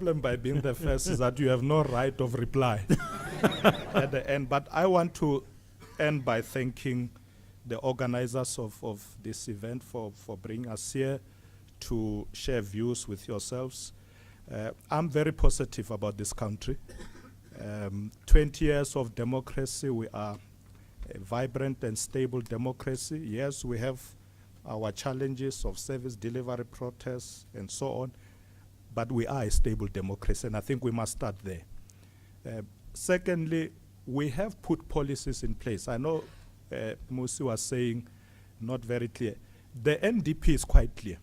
problem by being the first is that you have no right of reply at the end. But I want to end by thanking the organizers of this event for bringing us here to share views with yourselves. I'm very positive about this country. 20 years of democracy, we are a vibrant and stable democracy. Yes, we have our challenges of service delivery protests and so on, but we are a stable democracy, and I think we must start there. Secondly, we have put policies in place. I know Musi was saying not very clear. The NDP is quite clear.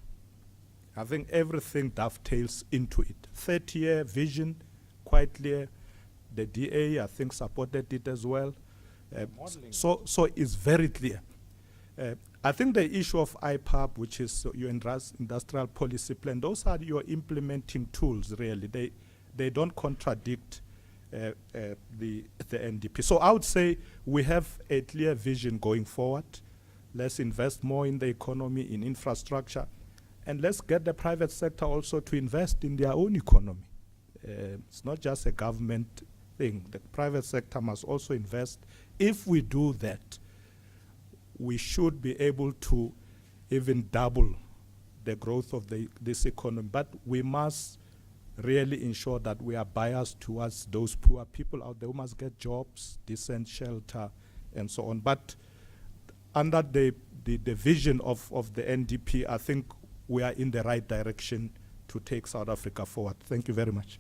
I think everything dovetails into it. 30-year vision, quite clear. The DA, I think, supported it as well. So it's very clear. I think the issue of IPAP, which is your industrial policy plan, those are your implementing tools, really. They don't contradict the NDP. So I would say we have a clear vision going forward. Let's invest more in the economy, in infrastructure, and let's get the private sector also to invest in their own economy. It's not just a government thing. The private sector must also invest. If we do that, we should be able to even double the growth of this economy. But we must really ensure that we are biased towards those poor people out there who must get jobs, decent shelter, and so on. But under the vision of the NDP, I think we are in the right direction to take South Africa forward. Thank you very much.